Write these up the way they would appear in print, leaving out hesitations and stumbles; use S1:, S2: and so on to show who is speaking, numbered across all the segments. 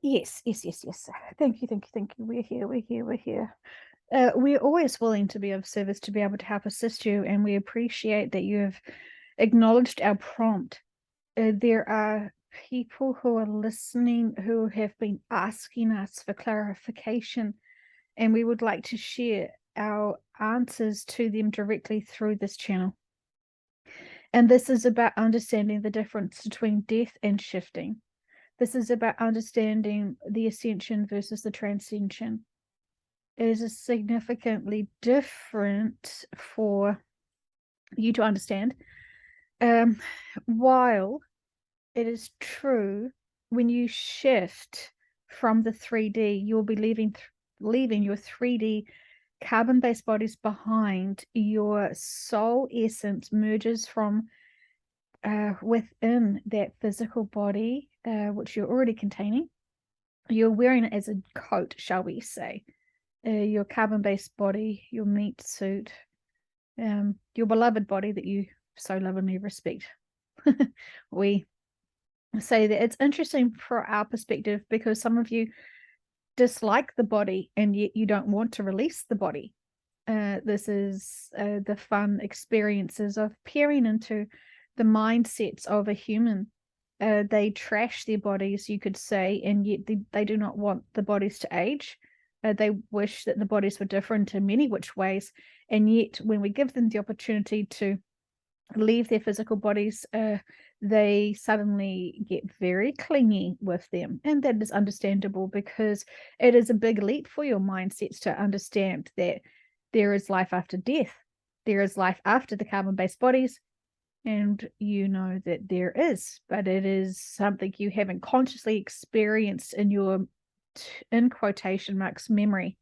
S1: Yes, yes, yes, yes. Thank you, thank you, thank you. We're here, we're here, we're here. We're always willing to be of service to be able to help assist you, and we appreciate that you have acknowledged our prompt. There are people who are listening who have been asking us for clarification, and we would like to share our answers to them directly through this channel. And this is about understanding the difference between death and shifting. This is about understanding the ascension versus the transcension. It is significantly different for you to understand. While it is true, when you shift from the 3D, you'll be leaving your 3D carbon-based bodies behind. Your soul essence merges from within that physical body, which you're already containing. You're wearing it as a coat, shall we say. Your carbon-based body, your meat suit, your beloved body that you so lovingly respect. We say that it's interesting for our perspective because some of you dislike the body and yet you don't want to release the body. This is the fun experiences of peering into the mindsets of a human. They trash their bodies, you could say, and yet they do not want the bodies to age. They wish that the bodies were different in many which ways, and yet when we give them the opportunity to leave their physical bodies, they suddenly get very clingy with them, and that is understandable because it is a big leap for your mindsets to understand that there is life after death, there is life after the carbon-based bodies, and you know that there is, but it is something you haven't consciously experienced in your, in quotation marks, memory.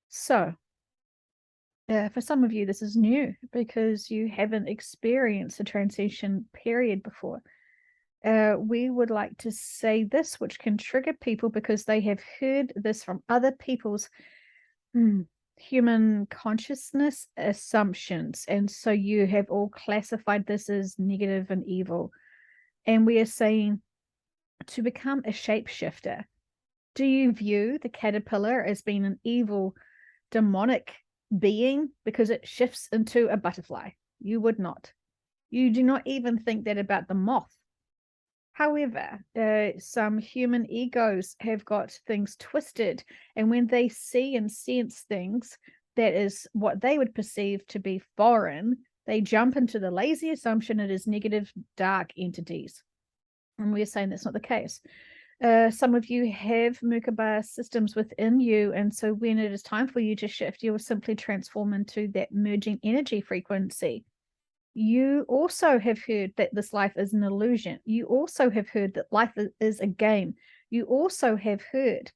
S1: So for some of you, this is new because you haven't experienced a transition period before. We would like to say this, which can trigger people because they have heard this from other people's human consciousness assumptions. And so you have all classified this as negative and evil. And we are saying to become a shapeshifter, do you view the caterpillar as being an evil, demonic being because it shifts into a butterfly? You would not. You do not even think that about the moth. However, some human egos have got things twisted, and when they see and sense things that is what they would perceive to be foreign, they jump into the lazy assumption it is negative, dark entities. And we're saying that's not the case. Some of you have Merkaba systems within you, and so when it is time for you to shift, you will simply transform into that merging energy frequency. You also have heard that this life is an illusion. You also have heard that life is a game. You also have heard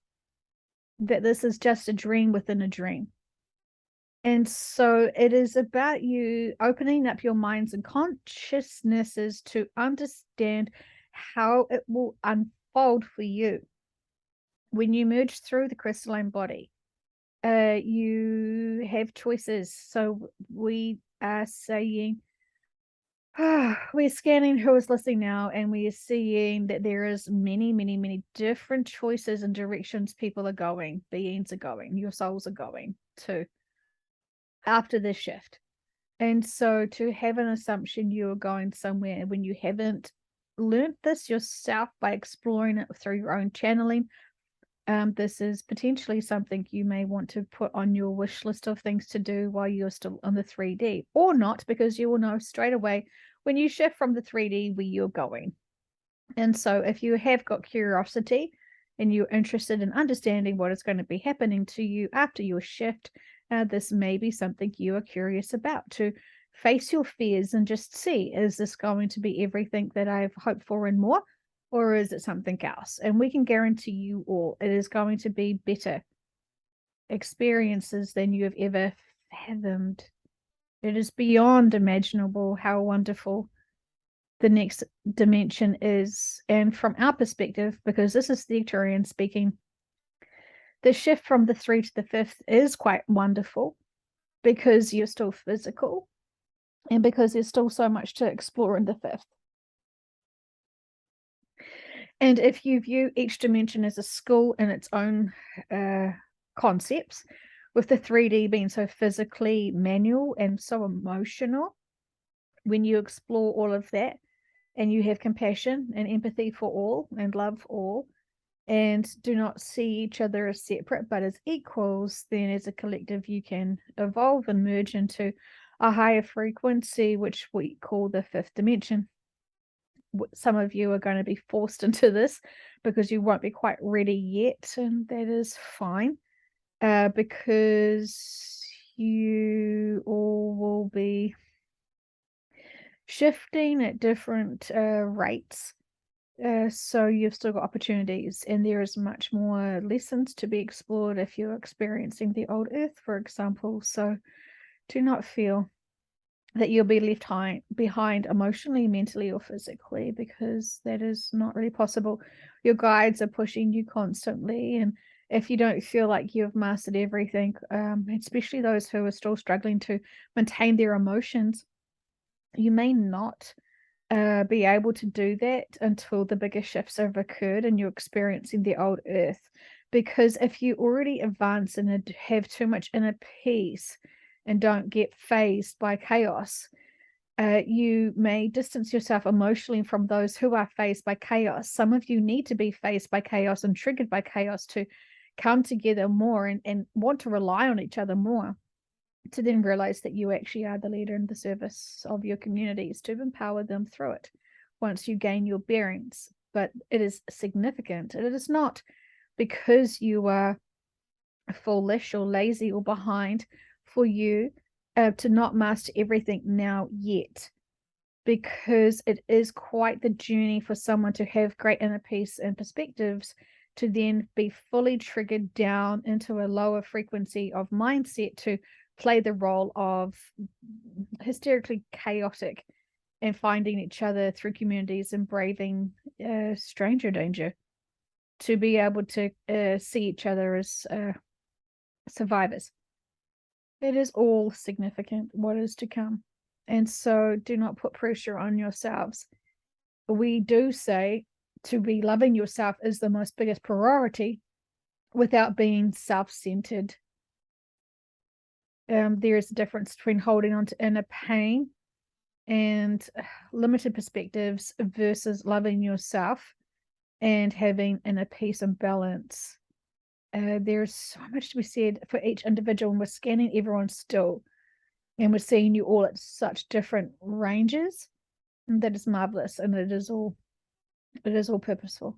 S1: that this is just a dream within a dream. And so it is about you opening up your minds and consciousnesses to understand how it will unfold for you. When you merge through the crystalline body, you have choices. So we are saying, we're scanning who is listening now, and we are seeing that there is many, many, many different choices and directions people are going, beings are going, your souls are going to after this shift. And so to have an assumption you're going somewhere when you haven't learned this yourself by exploring it through your own channeling, this is potentially something you may want to put on your wish list of things to do while you're still on the 3D, or not, because you will know straight away when you shift from the 3D where you're going. And so if you have got curiosity and you're interested in understanding what is going to be happening to you after your shift, this may be something you are curious about, to face your fears and just see, is this going to be everything that I've hoped for and more, or is it something else? And we can guarantee you all it is going to be better experiences than you have ever fathomed. It is beyond imaginable how wonderful the next dimension is. And from our perspective, because this is the Arcturian speaking, the shift from the 3 to the 5th is quite wonderful because you're still physical and because there's still so much to explore in the 5th. And if you view each dimension as a school in its own concepts, with the 3D being so physically manual and so emotional, when you explore all of that and you have compassion and empathy for all and love all, and do not see each other as separate but as equals, then as a collective you can evolve and merge into a higher frequency, which we call the 5th dimension. Some of you are going to be forced into this because you won't be quite ready yet, and that is fine, because you all will be shifting at different rates. So you've still got opportunities, and there is much more lessons to be explored if you're experiencing the old earth, for example. So do not feel that you'll be left behind emotionally, mentally, or physically, because that is not really possible. Your guides are pushing you constantly, and if you don't feel like you've mastered everything, especially those who are still struggling to maintain their emotions, you may not be able to do that until the bigger shifts have occurred and you're experiencing the old earth. Because if you already advance and have too much inner peace and don't get phased by chaos, you may distance yourself emotionally from those who are phased by chaos. Some of you need to be phased by chaos and triggered by chaos to come together more and want to rely on each other more, to then realize that you actually are the leader in the service of your communities, to empower them through it once you gain your bearings. But it is significant. It is not because you are foolish or lazy or behind for you to not master everything now yet, because it is quite the journey for someone to have great inner peace and perspectives to then be fully triggered down into a lower frequency of mindset to play the role of hysterically chaotic and finding each other through communities and braving stranger danger, to be able to see each other as survivors. It is all significant what is to come. And so do not put pressure on yourselves. We do say to be loving yourself is the most biggest priority without being self-centered. There is a difference between holding on to inner pain and limited perspectives versus loving yourself and having inner peace and balance. There's so much to be said for each individual, and we're scanning everyone still, and we're seeing you all at such different ranges, and that is marvelous, and it is all purposeful.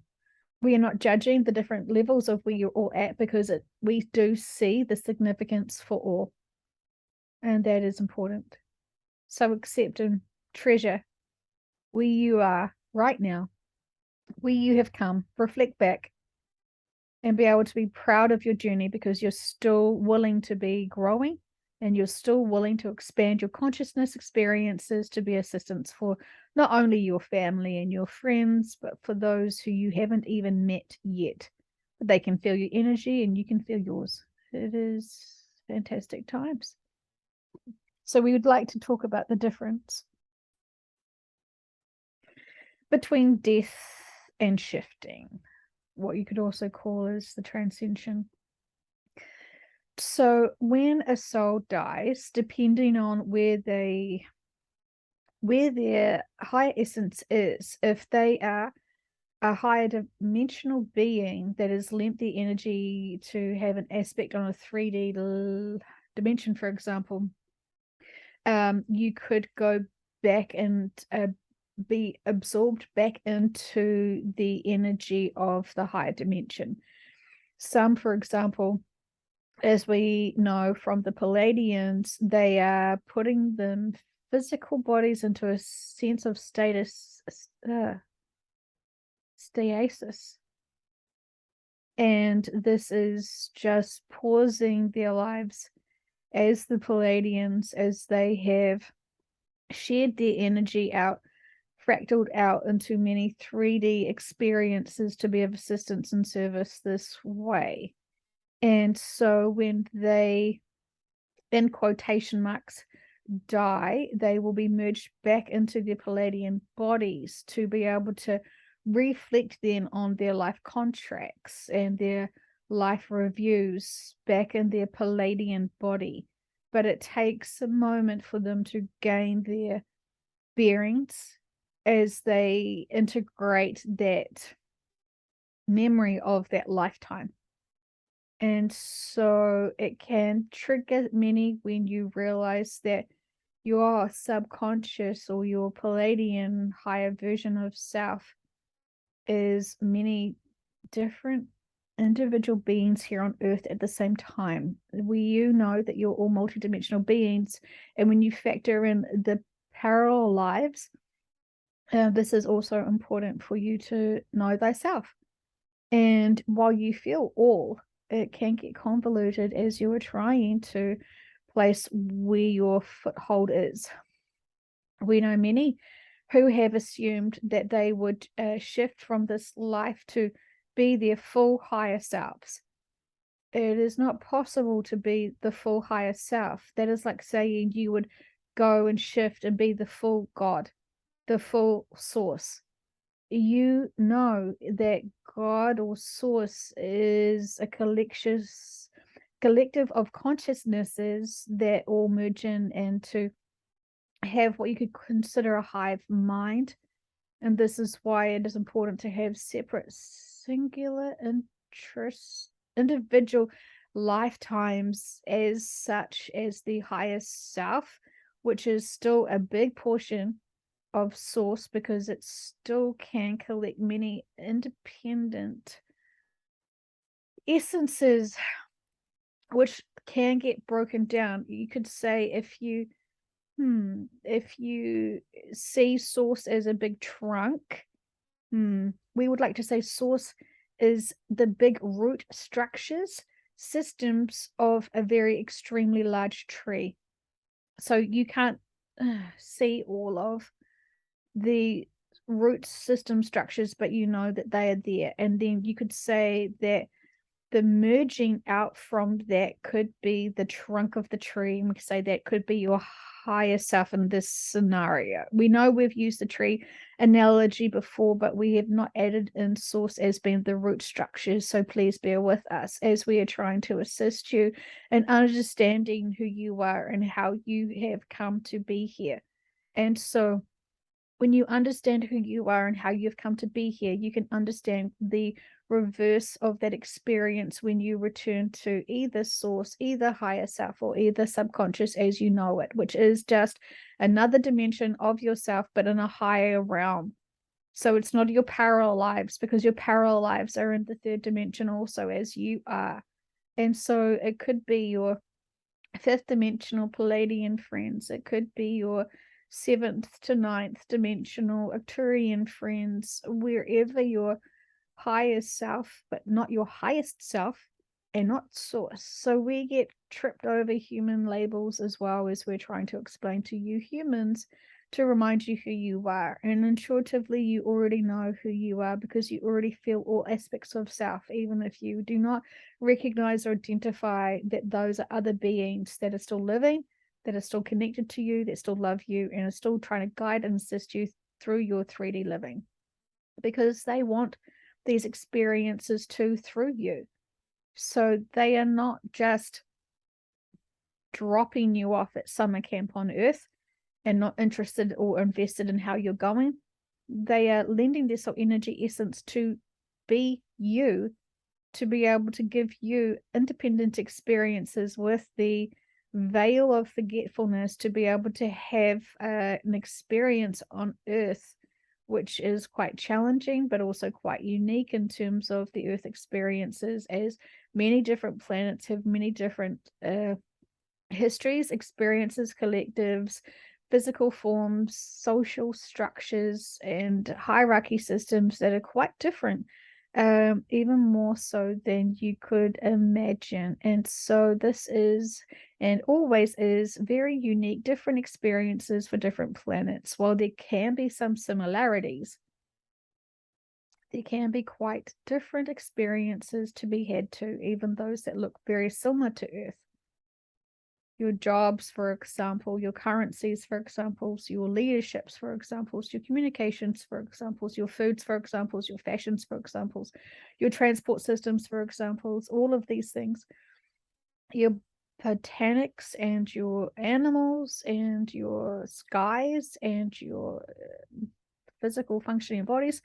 S1: We are not judging the different levels of where you're all at, because we do see the significance for all, and that is important. So accept and treasure where you are right now, where you have come. Reflect back and be able to be proud of your journey, because you're still willing to be growing, and you're still willing to expand your consciousness experiences to be assistance for not only your family and your friends, but for those who you haven't even met yet. They can feel your energy and you can feel yours. It is fantastic times. So we would like to talk about the difference between death and shifting, what you could also call as the transcension. So when a soul dies, depending on where their higher essence is, if they are a higher dimensional being that has lent the energy to have an aspect on a 3D dimension, for example, you could go back and be absorbed back into the energy of the higher dimension. Some, for example, as we know from the Palladians, they are putting them physical bodies into a sense of stasis, stasis. And this is just pausing their lives as the Palladians, as they have shared their energy out, fractaled out into many 3D experiences to be of assistance and service this way. And so when they, in quotation marks, die, they will be merged back into their Palladian bodies to be able to reflect then on their life contracts and their life reviews back in their Palladian body. But it takes a moment for them to gain their bearings as they integrate that memory of that lifetime. And so it can trigger many when you realize that your subconscious or your Palladian higher version of self is many different individual beings here on earth at the same time. You know that you're all multidimensional beings, and when you factor in the parallel lives, this is also important for you to know thyself. And while you feel all, it can get convoluted as you are trying to place where your foothold is. We know many who have assumed that they would shift from this life to be their full higher selves. It is not possible to be the full higher self. That is like saying you would go and shift and be the full God, the full source. You know that God or source is a collective of consciousnesses that all merge in and to have what you could consider a hive mind. And this is why it is important to have separate singular individual lifetimes as such as the highest self, which is still a big portion of source because it still can collect many independent essences which can get broken down. You could say if you see source as a big trunk, we would like to say source is the big root structures, systems of a very extremely large tree. So you can't see all of the root system structures, but you know that they are there. And then you could say that the merging out from that could be the trunk of the tree. And we could say that could be your higher self in this scenario. We know we've used the tree analogy before, but we have not added in source as being the root structures. So please bear with us as we are trying to assist you in understanding who you are and how you have come to be here. And so when you understand who you are and how you've come to be here, you can understand the reverse of that experience when you return to either source, either higher self, or either subconscious as you know it, which is just another dimension of yourself, but in a higher realm. So it's not your parallel lives, because your parallel lives are in the third dimension also as you are. And so it could be your fifth dimensional Palladian friends. It could be your seventh to ninth dimensional Arcturian friends, wherever your highest self, but not your highest self and not source. So we get tripped over human labels as well as we're trying to explain to you humans to remind you who you are. And intuitively, you already know who you are because you already feel all aspects of self, even if you do not recognize or identify that those are other beings that are still living, that are still connected to you, that still love you, and are still trying to guide and assist you through your 3D living, because they want these experiences too through you. So they are not just dropping you off at summer camp on Earth and not interested or invested in how you're going. They are lending their soul energy essence to be you, to be able to give you independent experiences with the veil of forgetfulness, to be able to have an experience on Earth, which is quite challenging, but also quite unique in terms of the Earth experiences, as many different planets have many different histories, experiences, collectives, physical forms, social structures, and hierarchy systems that are quite different, even more so than you could imagine. And so this is, and always is, very unique, different experiences for different planets. While there can be some similarities, there can be quite different experiences to be had too, even those that look very similar to Earth. your jobs, for example, your currencies, for examples, your leaderships, for examples, your communications, for examples, your foods, for examples, your fashions, for examples, your transport systems, for examples, all of these things, your botanics and your animals and your skies and your physical functioning bodies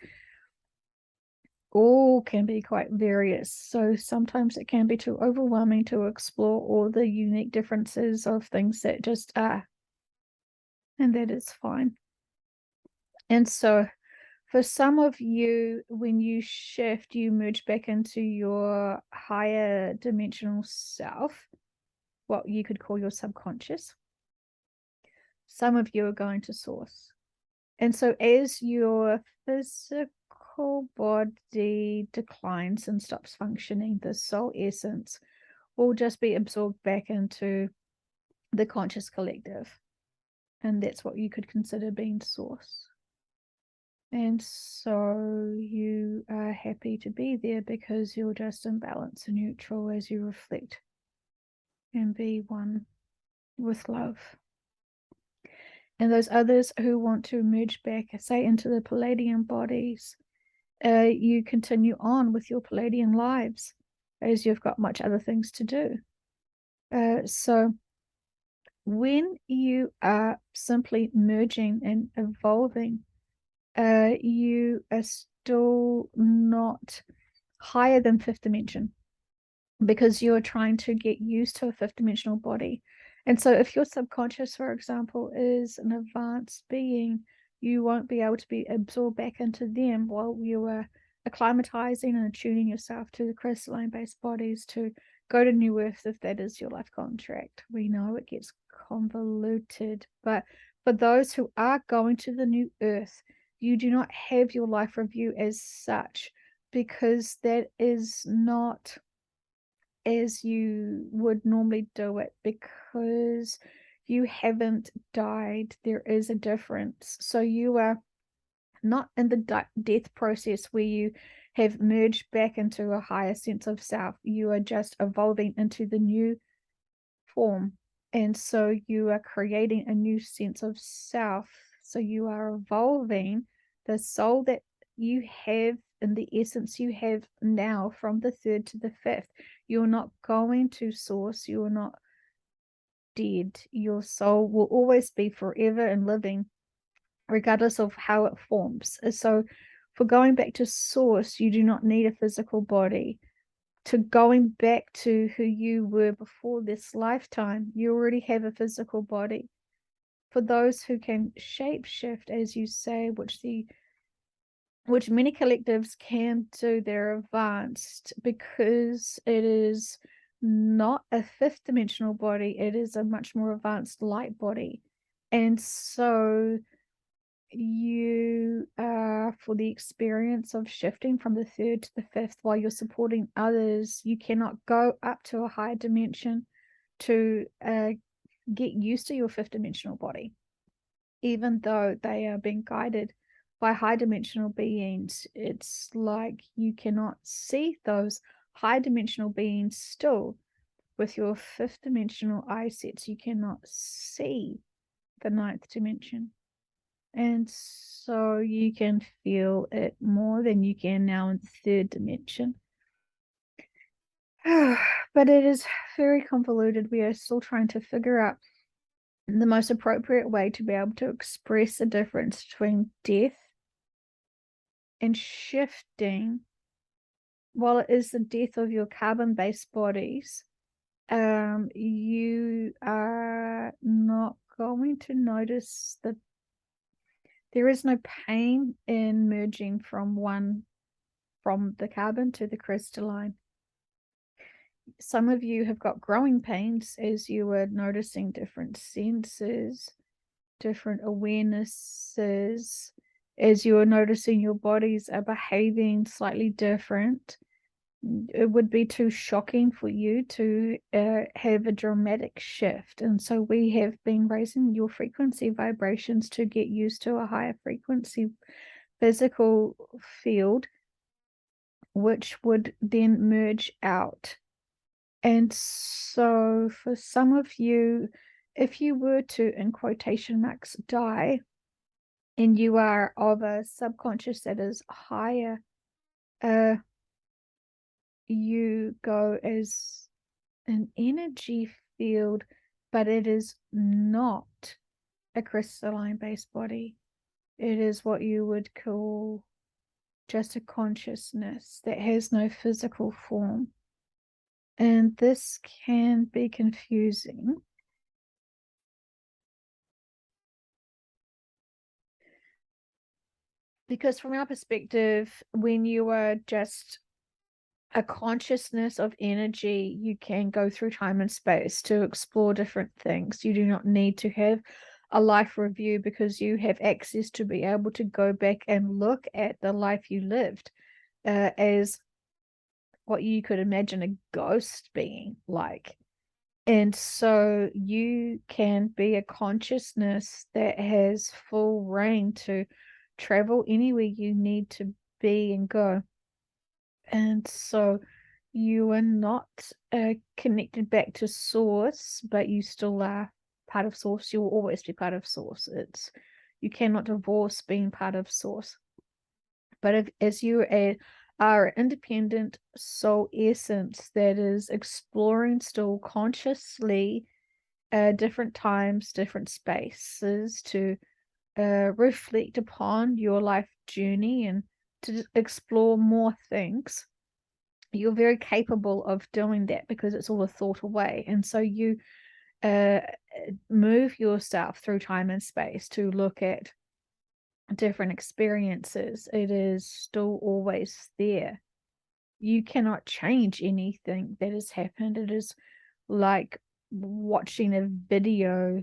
S1: all can be quite various. So sometimes it can be too overwhelming to explore all the unique differences of things that just are. And that is fine. And so for some of you, when you shift, you merge back into your higher dimensional self, what you could call your subconscious. Some of you are going to source. And so as your physical body declines and stops functioning, the soul essence will just be absorbed back into the conscious collective. And that's what you could consider being source. And so you are happy to be there because you're just in balance and neutral as you reflect and be one with love. And those others who want to merge back, say, into the Palladian bodies, you continue on with your Palladian lives as you've got much other things to do. So when you are simply merging and evolving, you are still not higher than fifth dimension because you're trying to get used to a fifth dimensional body. And so if your subconscious, for example, is an advanced being, you won't be able to be absorbed back into them while you are acclimatizing and attuning yourself to the crystalline-based bodies to go to New Earth if that is your life contract. We know it gets convoluted, but for those who are going to the New Earth, you do not have your life review as such because that is not as you would normally do it because you haven't died. There is a difference. So you are not in the death process where you have merged back into a higher sense of self. You are just evolving into the new form. And so you are creating a new sense of self. So you are evolving the soul that you have and the essence you have now from the third to the fifth. You're not going to source. You're not dead. Your soul will always be forever and living, regardless of how it forms. So for going back to source, you do not need a physical body. To going back to who you were before this lifetime, you already have a physical body. For those who can shape shift, as you say, which many collectives can do, they're advanced because it is not a fifth dimensional body, it is a much more advanced light body. And so you for the experience of shifting from the third to the fifth while you're supporting others, you cannot go up to a higher dimension to get used to your fifth dimensional body, even though they are being guided by high dimensional beings. It's like you cannot see those high dimensional beings still with your fifth dimensional eye sets. You cannot see the ninth dimension. And so you can feel it more than you can now in the third dimension. But it is very convoluted. We are still trying to figure out the most appropriate way to be able to express the difference between death and shifting. While it is the death of your carbon-based bodies, you are not going to notice that there is no pain in merging from the carbon to the crystalline. Some of you have got growing pains as you are noticing different senses, different awarenesses, as you are noticing your bodies are behaving slightly different. It would be too shocking for you to have a dramatic shift. And so we have been raising your frequency vibrations to get used to a higher frequency physical field, which would then merge out And so for some of you, if you were to, in quotation marks, die, and you are of a subconscious that is higher, you go as an energy field, but it is not a crystalline based body. It is what you would call just a consciousness that has no physical form. And this can be confusing because, from our perspective, when you are just a consciousness of energy, you can go through time and space to explore different things. You do not need to have a life review because you have access to be able to go back and look at the life you lived as what you could imagine a ghost being like. And so you can be a consciousness that has full reign to travel anywhere you need to be and go. And so you are not connected back to source, but you still are part of source. You will always be part of source. You cannot divorce being part of source. But as you are independent soul essence that is exploring still consciously different times, different spaces to reflect upon your life journey and to explore more things, you're very capable of doing that because it's all a thought away. And so you move yourself through time and space to look at different experiences. It is still always there. You cannot change anything that has happened. It is like watching a video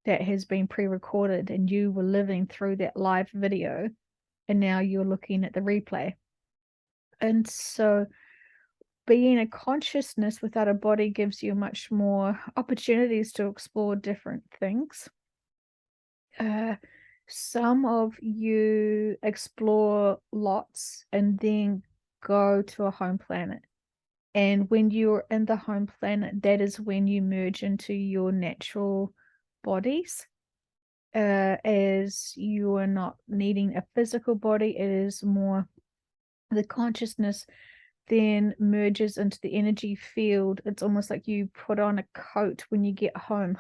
S1: that has been pre-recorded and you were living through that live video and now you're looking at the replay. And so being a consciousness without a body gives you much more opportunities to explore different things. Some of you explore lots and then go to a home planet. And when you're in the home planet, that is when you merge into your natural bodies. As you are not needing a physical body, it is more the consciousness then merges into the energy field. It's almost like you put on a coat when you get home,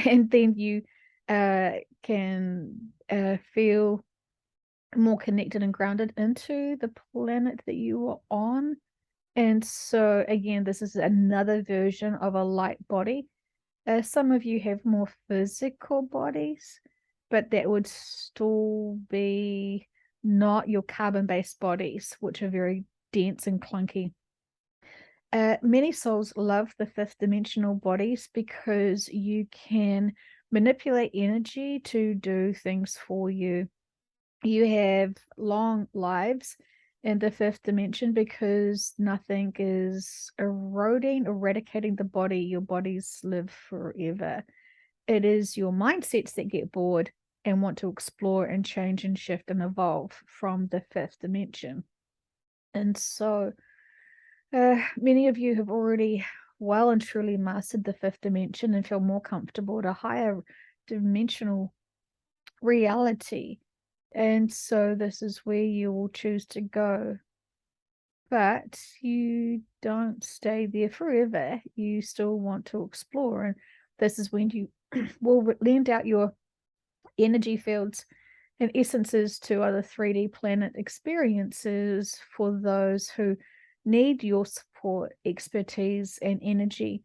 S1: and then you can feel more connected and grounded into the planet that you are on. And so, again, this is another version of a light body. Some of you have more physical bodies, but that would still be not your carbon-based bodies, which are very dense and clunky. Many souls love the fifth dimensional bodies because you can manipulate energy to do things for you. You have long lives in the fifth dimension because nothing is eroding, eradicating the body. Your bodies live forever. It is your mindsets that get bored and want to explore and change and shift and evolve from the fifth dimension. And so many of you have already well and truly mastered the fifth dimension and feel more comfortable at a higher dimensional reality. And so this is where you will choose to go. But you don't stay there forever. You still want to explore. And this is when you will lend out your energy fields and essences to other 3D planet experiences for those who need your support, expertise, and energy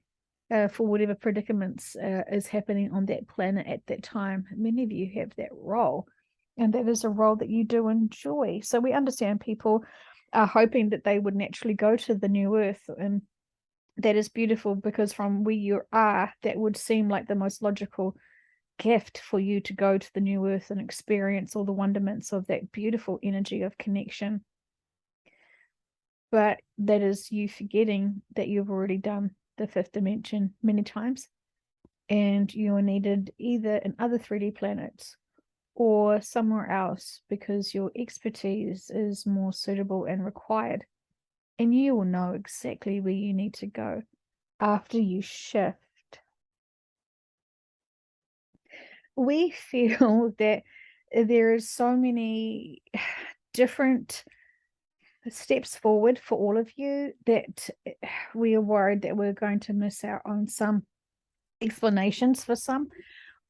S1: for whatever predicaments is happening on that planet at that time. Many of you have that role, and that is a role that you do enjoy. So we understand people are hoping that they would naturally go to the new earth, and that is beautiful because from where you are, that would seem like the most logical gift for you to go to the new earth and experience all the wonderments of that beautiful energy of connection. But that is you forgetting that you've already done the fifth dimension many times, and you are needed either in other 3D planets or somewhere else because your expertise is more suitable and required. and you will know exactly where you need to go after you shift. We feel that there is so many different steps forward for all of you that we are worried that we're going to miss out on some explanations for some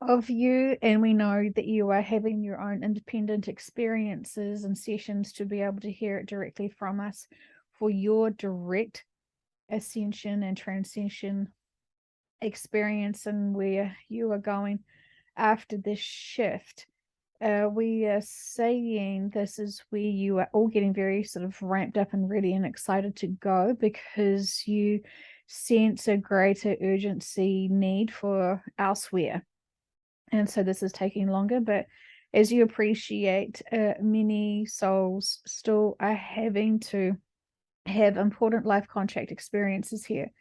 S1: of you, and we know that you are having your own independent experiences and sessions to be able to hear it directly from us for your direct ascension and transcension experience and where you are going after this shift. We are saying this is where you are all getting very sort of ramped up and ready and excited to go, because you sense a greater urgency need for elsewhere. And so this is taking longer, but as you appreciate, many souls still are having to have important life contract experiences here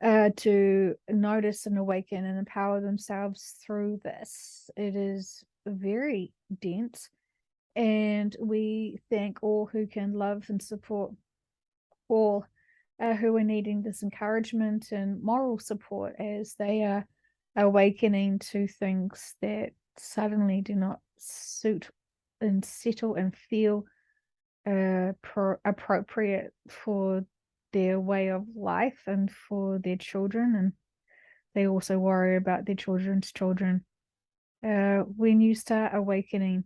S1: to notice and awaken and empower themselves through this. It is very dense, and we thank all who can love and support all who are needing this encouragement and moral support as they are awakening to things that suddenly do not suit and settle and feel appropriate for their way of life and for their children, and they also worry about their children's children. When you start awakening,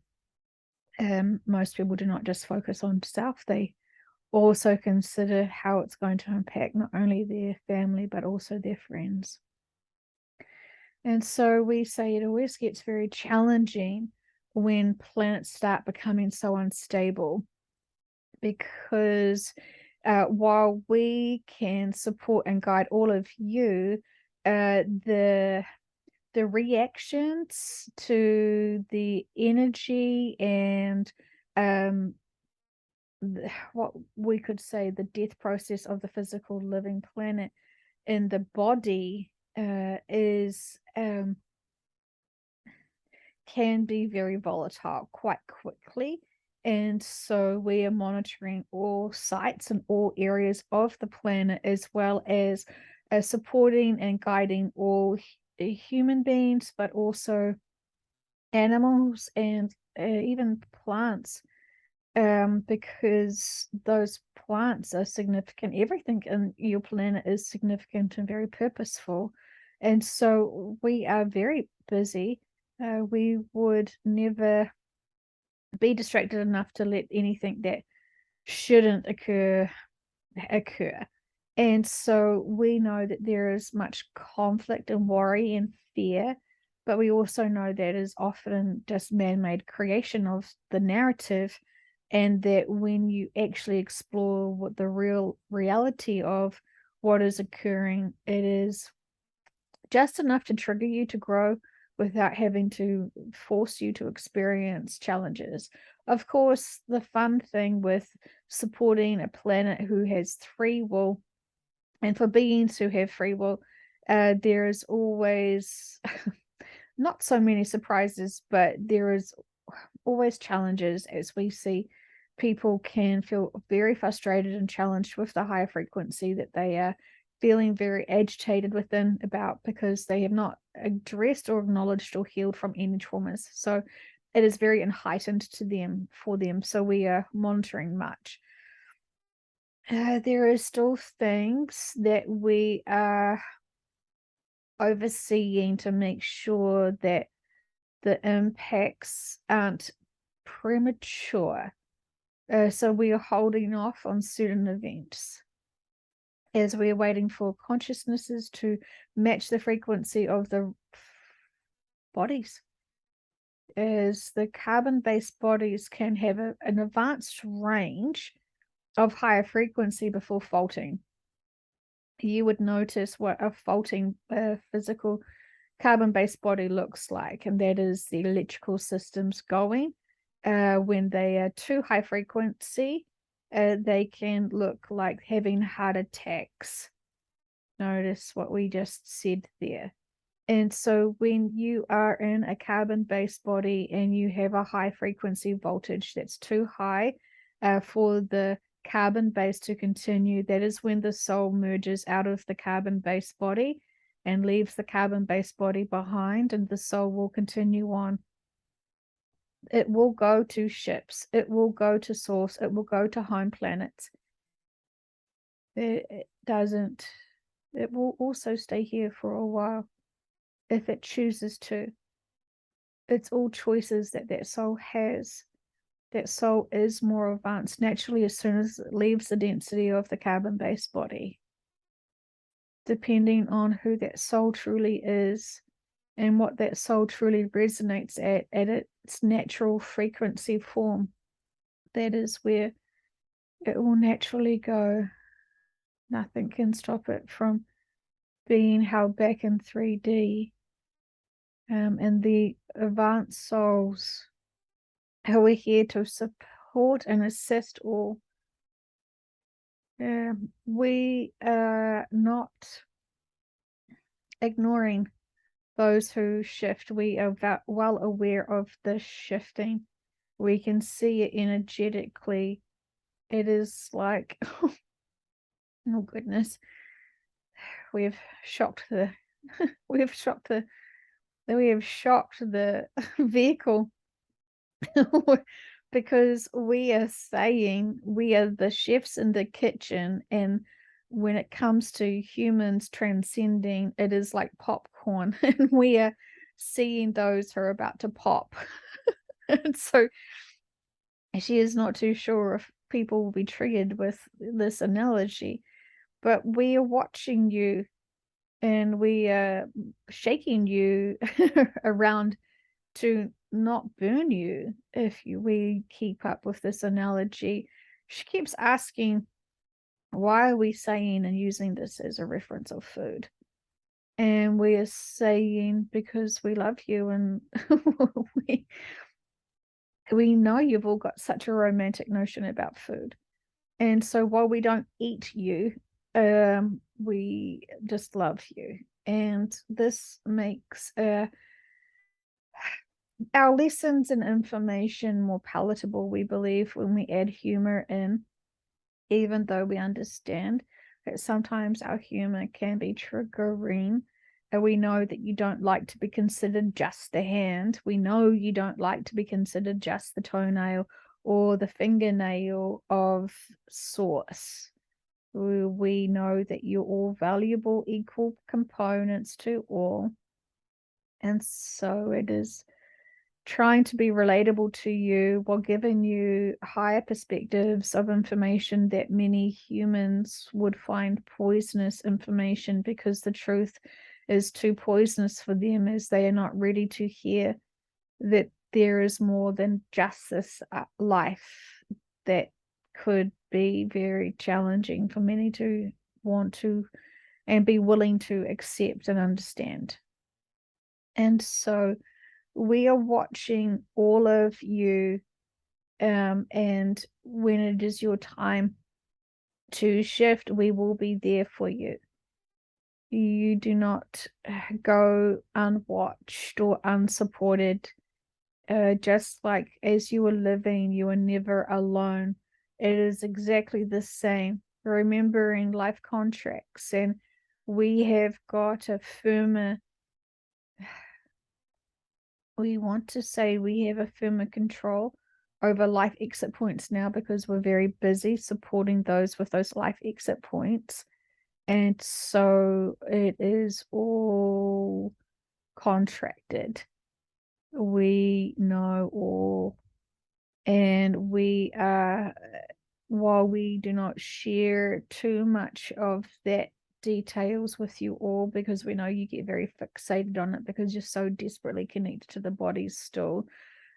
S1: most people do not just focus on self, they also consider how it's going to impact not only their family but also their friends. And so we say it always gets very challenging when planets start becoming so unstable, because while we can support and guide all of you, the reactions to the energy and what we could say the death process of the physical living planet in the body is can be very volatile quite quickly. And so we are monitoring all sites and all areas of the planet, as well as supporting and guiding all human beings, but also animals and even plants, because those plants are significant. Everything in your planet is significant and very purposeful. And so we are very busy. We would never be distracted enough to let anything that shouldn't occur. And so we know that there is much conflict and worry and fear, but we also know that is often just man-made creation of the narrative, and that when you actually explore what the real reality of what is occurring, it is just enough to trigger you to grow without having to force you to experience challenges. Of course, the fun thing with supporting a planet who has free will, and for beings who have free will, there is always not so many surprises, but there is always challenges, as we see people can feel very frustrated and challenged with the higher frequency that they are feeling very agitated within about, because they have not addressed or acknowledged or healed from any traumas. So it is very heightened to them for them. So we are monitoring much. There are still things that we are overseeing to make sure that the impacts aren't premature. So we are holding off on certain events as we are waiting for consciousnesses to match the frequency of the bodies, as the carbon-based bodies can have an advanced range of higher frequency before faulting. You would notice what a faulting physical carbon-based body looks like, and that is the electrical systems going. When they are too high frequency, they can look like having heart attacks. Notice what we just said there. And so when you are in a carbon-based body and you have a high frequency voltage that's too high for the carbon-based to continue, that is when the soul merges out of the carbon-based body and leaves the carbon-based body behind, and the soul will continue on. It will go to ships, it will go to source, it will go to home planets. It will also stay here for a while if it chooses to. It's all choices that soul has. That soul is more advanced naturally as soon as it leaves the density of the carbon-based body, depending on who that soul truly is and what that soul truly resonates at its natural frequency form. That is where it will naturally go. Nothing can stop it from being held back in 3D. And the advanced souls who are here to support and assist all. We are not ignoring those who shift. We are well aware of the shifting. We can see it energetically. It is like, oh goodness, we have shocked the vehicle. Because we are saying we are the chefs in the kitchen, and when it comes to humans transcending, it is like popcorn, and we are seeing those who are about to pop. And so she is not too sure if people will be triggered with this analogy, but we are watching you and we are shaking you around to not burn you if we keep up with this analogy. She keeps asking, why are we saying and using this as a reference of food? And we are saying because we love you, and we know you've all got such a romantic notion about food. And so while we don't eat you, we just love you. And this makes our lessons and information more palatable, we believe, when we add humor in, even though we understand that sometimes our humor can be triggering. And we know that you don't like to be considered just the hand. We know you don't like to be considered just the toenail or the fingernail of source. We know that you're all valuable, equal components to all. And so it is trying to be relatable to you while giving you higher perspectives of information that many humans would find poisonous information, because the truth is too poisonous for them, as they are not ready to hear that there is more than just this life that could be very challenging for many to want to and be willing to accept and understand. And so we are watching all of you, and when it is your time to shift, we will be there for you. You do not go unwatched or unsupported. Just like as you are living, you are never alone. It is exactly the same. Remembering life contracts, and we have got a firmer, we want to say we have a firmer control over life exit points now, because we're very busy supporting those with those life exit points. And so it is all contracted. We know all, and we are, while we do not share too much of that details with you all, because we know you get very fixated on it because you're so desperately connected to the body still,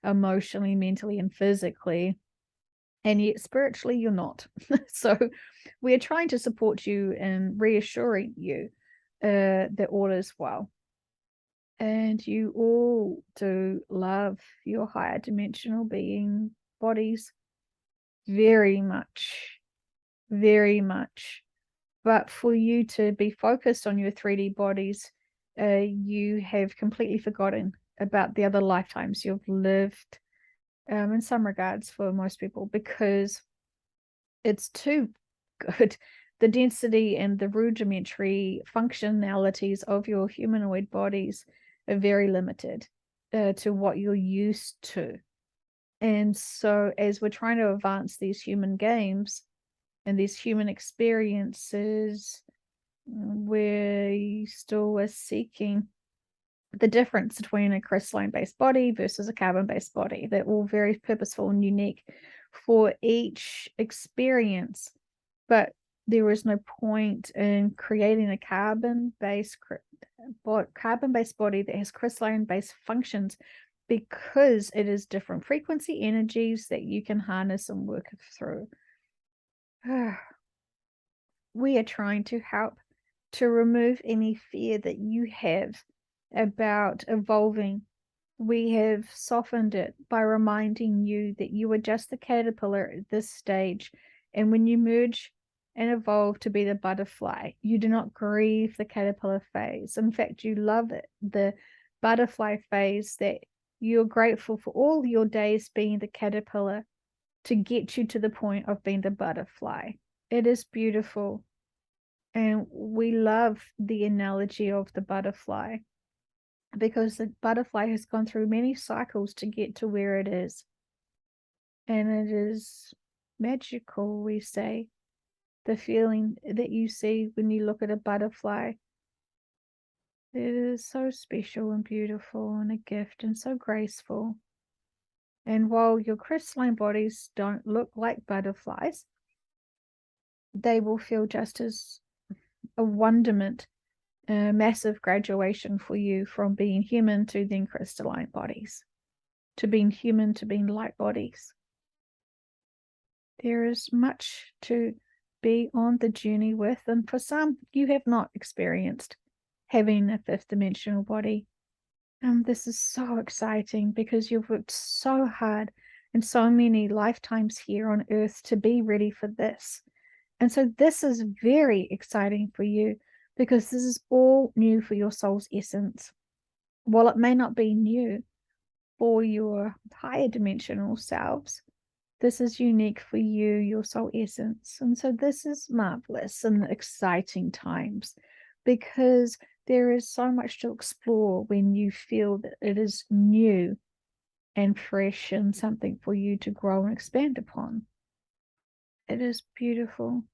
S1: emotionally, mentally, and physically, and yet spiritually you're not. So we're trying to support you and reassuring you that all is well. And you all do love your higher dimensional being bodies very much, very much. But for you to be focused on your 3D bodies, you have completely forgotten about the other lifetimes you've lived, in some regards for most people, because it's too good. The density and the rudimentary functionalities of your humanoid bodies are very limited to what you're used to. And so as we're trying to advance these human games and these human experiences, we still are seeking the difference between a crystalline-based body versus a carbon-based body. They're all very purposeful and unique for each experience, but there is no point in creating a carbon-based body that has crystalline-based functions, because it is different frequency energies that you can harness and work through. We are trying to help to remove any fear that you have about evolving. We have softened it by reminding you that you are just the caterpillar at this stage, and when you merge and evolve to be the butterfly, you do not grieve the caterpillar phase. In fact, you love it, the butterfly phase, that you're grateful for all your days being the caterpillar to get you to the point of being the butterfly. It is beautiful. And we love the analogy of the butterfly, because the butterfly has gone through many cycles to get to where it is. And it is magical, we say. The feeling that you see when you look at a butterfly, it is so special and beautiful and a gift and so graceful. And while your crystalline bodies don't look like butterflies, they will feel just as a wonderment, a massive graduation for you from being human to then crystalline bodies, to being human to being light bodies. There is much to be on the journey with, and for some, you have not experienced having a fifth dimensional body. This is so exciting, because you've worked so hard in so many lifetimes here on Earth to be ready for this. And so this is very exciting for you, because this is all new for your soul's essence. While it may not be new for your higher dimensional selves, this is unique for you, your soul essence. And so this is marvelous and exciting times, because there is so much to explore when you feel that it is new and fresh and something for you to grow and expand upon. It is beautiful,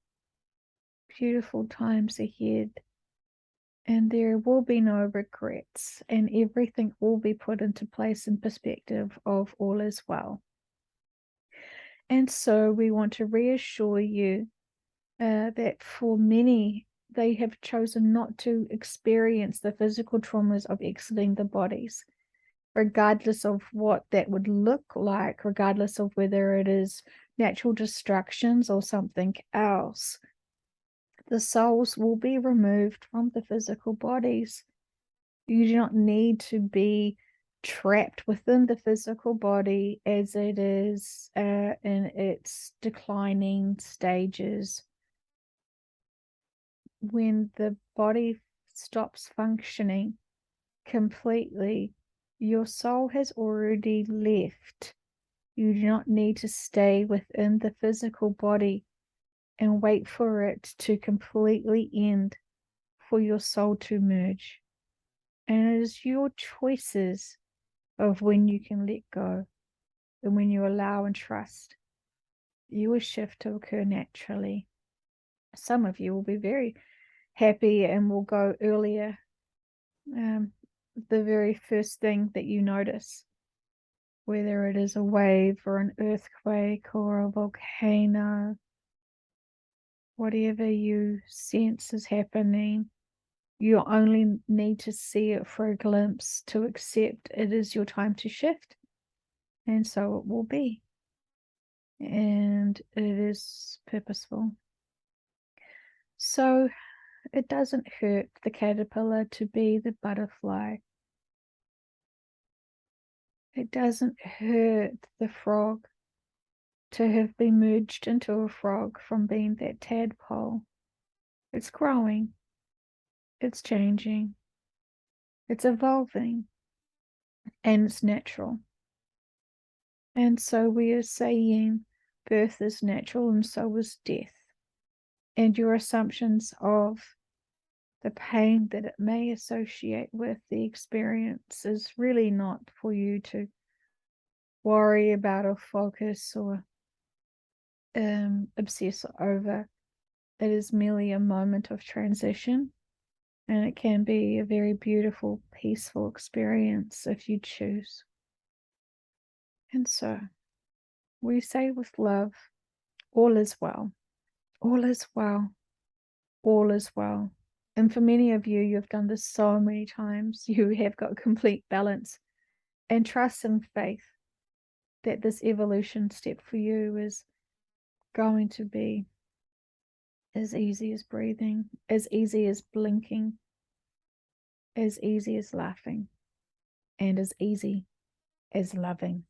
S1: beautiful times ahead. And there will be no regrets, and everything will be put into place in perspective of all is well. And so we want to reassure you that for many, they have chosen not to experience the physical traumas of exiting the bodies, regardless of what that would look like, regardless of whether it is natural destructions or something else. The souls will be removed from the physical bodies. You do not need to be trapped within the physical body as it is in its declining stages. When the body stops functioning completely, your soul has already left. You do not need to stay within the physical body and wait for it to completely end for your soul to merge. And it is your choices of when you can let go and when you allow and trust your shift to occur naturally. Some of you will be very happy and will go earlier. The very first thing that you notice, whether it is a wave or an earthquake or a volcano, whatever you sense is happening, you only need to see it for a glimpse to accept it is your time to shift. And so it will be. And it is purposeful. So it doesn't hurt the caterpillar to be the butterfly. It doesn't hurt the frog to have been merged into a frog from being that tadpole. It's growing. It's changing. It's evolving. And it's natural. And so we are saying birth is natural and so is death. And your assumptions of the pain that it may associate with the experience is really not for you to worry about or focus or obsess over. It is merely a moment of transition, and it can be a very beautiful, peaceful experience if you choose. And so we say with love, all is well, all is well, all is well. And for many of you, you've done this so many times, you have got complete balance and trust and faith that this evolution step for you is going to be as easy as breathing, as easy as blinking, as easy as laughing, and as easy as loving.